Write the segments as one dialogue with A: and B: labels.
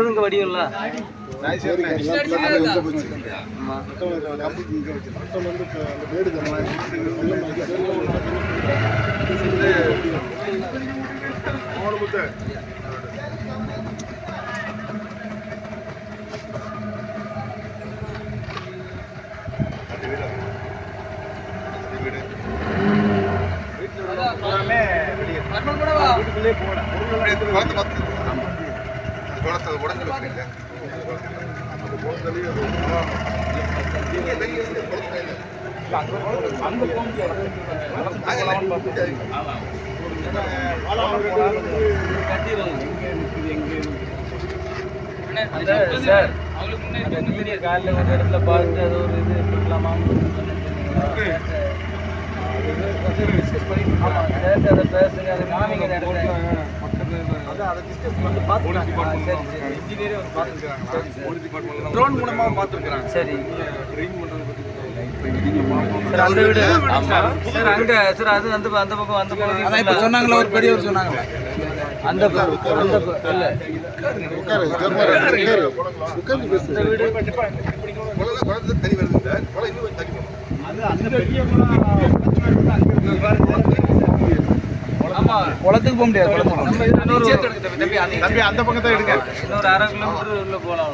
A: இங்க வடியும்ல சார் காலையில் ஒரு இடத்துல பார்த்து அது ஒரு இது பண்ணலாமா அதை பேசுங்க அதை காமிங்க ட்ரோன் மூலமாக பார்த்துருக்குறாங்க. சரி சார் அந்த வீடு சார் அங்கே சார் அது அந்த பக்கம் அந்த பக்கம் சொன்னாங்களா ஒரு பெரியவர் சொன்னாங்களா அந்த இல்லை குளத்துக்கு போக முடியாது. அந்த பக்கத்தை எடுங்க. இன்னொரு 1/2 கிலோமீட்டர் உள்ள போகலாம்.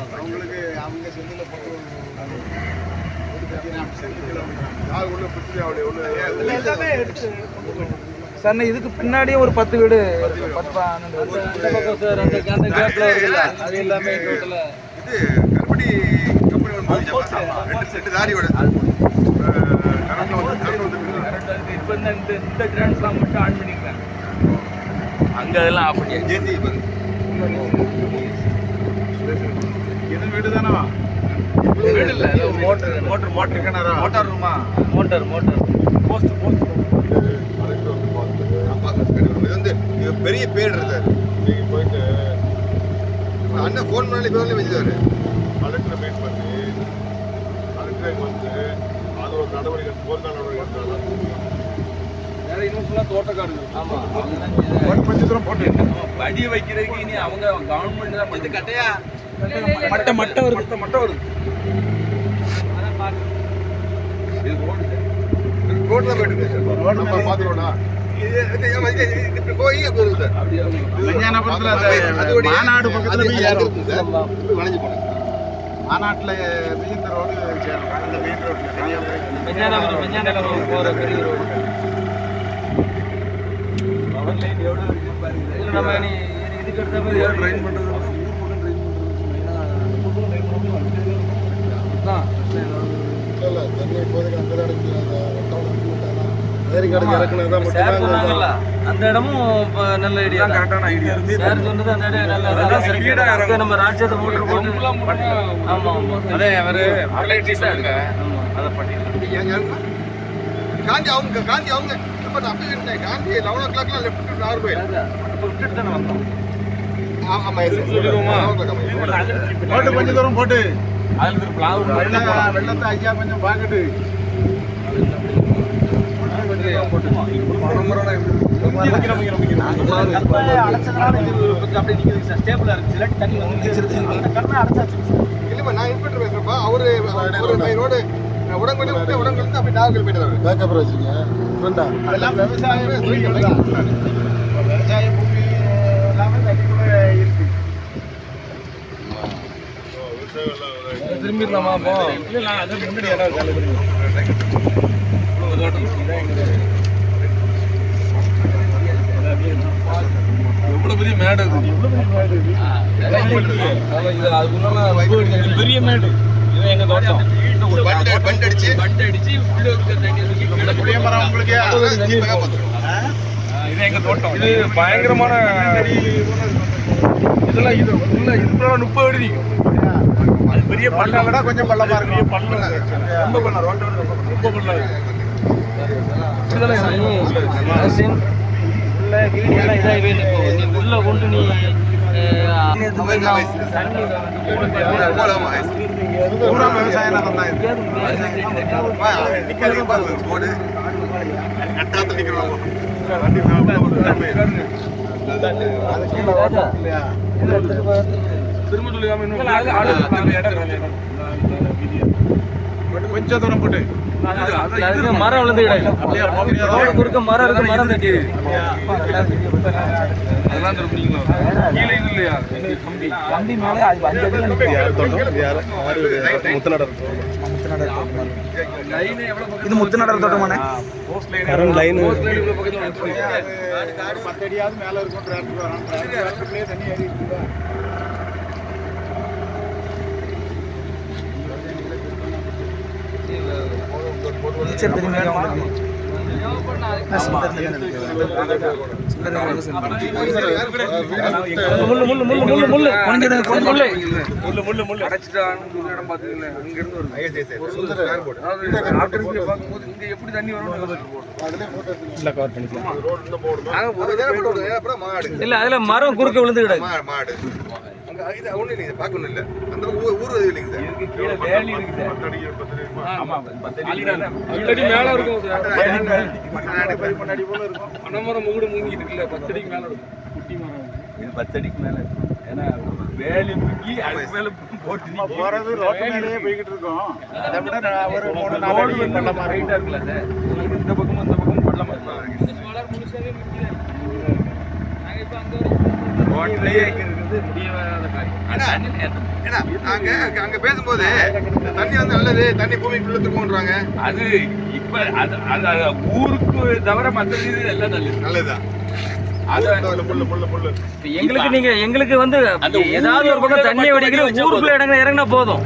A: சார் இதுக்கு பின்னாடியும் ஒரு 10 வீடு 10 சார் அந்த கேப்ல இருக்குல்ல அது எல்லாமே டோட்டலா இது கருப்படி கம்பெனி ரெண்டு தாரியோட இப்போ இந்த கிராண்ட்ஸ்லாம் மட்டும் ஆன் பண்ணிக்கலாம். அங்கே அதெல்லாம் ஆஃப் பண்ணி ஜேசி எது வீடு தானே வீடு இல்லை மோட்டர் கிணறா மோட்டார் ரூமா மோட்டார் போஸ்ட் இது வந்து பெரிய பேர் சார். நீங்கள் போயிட்டு அண்ணன் ஃபோன் பண்ணி இப்போ வந்து வச்சுருவாரு. கலெக்டரை மீட் பண்ணி கலெக்டருக்கு வந்து அது ஒரு நடவடிக்கை போர்க்கால நடவடிக்கை வேற இன்னும் ஃபுல்லாக தோட்டக்காடு. ஆமாம் பஞ்சத்தூரம் போட்டு படி வைக்கிறதுக்கு இனி அவங்க கவர்மெண்ட் தான் இது கட்டையா மட்டை வருது. இது ரோட்டில் போயிட்டு சார் பார்த்துருவோண்ணா போய் சார் மாநாடு பக்கத்தில் வளைஞ்சு போனேன். மாநாட்டில் இந்த ரோடு அந்த மெயின் ரோட்டில் போகிற பெரிய ரோடு நம்ம இதுக்கு எடுத்த மாதிரி ட்ரெயின் பண்ணுறது இல்லை தண்ணி இப்போதைக்கு அங்கே தான் அந்த இடமும் நல்ல ஐடியா. கரெக்டான ஐடியா சார் சொன்னது. அந்த இடம் நல்ல நம்ம ராஜ்யத்தை மோட்டர் போட்டு ஆமாம் அதே அவர் அதை பண்ணிடலாம். காந்தி அவங்க காந்தி 11 o'clockலாம் லெஃப்ட் நாகர்கோயில் விட்டுட்டு தானே வந்தோம். போட்டு கொஞ்சம் தூரம் போட்டு வெள்ளத்தை ஐயா கொஞ்சம் பார்க்கட்டு இல்லைம்மா நான் இன்ஸ்பெக்டர் பேசுறப்பா. அவரு ரோடு உடம்பு உடம்பு அப்படி நாகர்கள் போயிட்டு பேக்கப் வச்சுருங்க. அதெல்லாம் விவசாயம் பூமி எல்லாமே தண்ணிக்குள்ள இருக்கு. திரும்பிடலாமா? அப்போ இல்லை அது முன்னாடி இடம் எவ்வளோ பெரிய மேடு அது பெரிய மேடு. இது எங்க தோட்டம் பண்டடிச்சு புளிய மரம் உங்களுக்கு இது எங்க தோட்டம். இது பயங்கரமான இதெல்லாம் இது உள்ள இது 30 அடி நிற்கும். அது பெரிய பள்ளம் விட கொஞ்சம் பள்ளமா இருக்கும். பள்ளம் ரொம்ப பள்ளம் ரோட்டோட ரொம்ப பள்ளம் இருக்கு. உள்ள கொண்டு நீ விவசாயம் கொஞ்சம் தூரம் போட்டு
B: மரம் விழுந்து குறுக்க மரம் இருக்கு, மரம் தட்டி அதெல்லாம் கீழே இது இல்லையா கம்பி மேலே இது முத்துநடர் தோட்டமான லைன்
A: பத்தடியாவது மேல இருக்கும் தண்ணி ஏறி
B: இல்ல அதுல மரம் குறுக்க விழுந்து கிடக்கு.
A: மாடு ஒண்ணு இல்லைங்க, பார்க்கணும் இல்ல அந்த ஊர் இல்லைங்க
B: மேல இருக்கும் பனைமரம் மூடு மூங்கிட்டு இருக்குல்ல, 10 அடிக்கு மேல இருக்கும். குட்டி மரம் இது 10 அடிக்கு மேல இருக்கும். ஏன்னா வேலி முங்கி அதுக்கு மேல போட்டு
A: போறது ரோட்டு மேலேயே போய்கிட்டு இருக்கோம். அதை விட ஒரு 3-4 அடி பள்ளமா
B: ரைட்டா இருக்குல்ல சார், இந்த பக்கமும் இந்த பக்கமும் பள்ளமா இருக்கு. மலர் முழுசாவே முக்கியம். நாங்க இப்ப அங்க ரோட்லயே இருக்குது முடியாத காரியம்.
A: நாங்க அங்க பேசும்போது தண்ணி வந்து நல்லது, தண்ணி பூமிக்குள்ள திரும்புன்றாங்க.
B: அது இப்ப அது ஊருக்கு தவிர மற்ற இது எல்லாம்
A: நல்லதுதான்.
B: எங்களுக்கு நீங்க எங்களுக்கு வந்து ஏதாவது ஒரு பக்கம் தண்ணி வடிக்கிற ஊருக்குள்ள இடங்கள் இறங்கினா போதும்.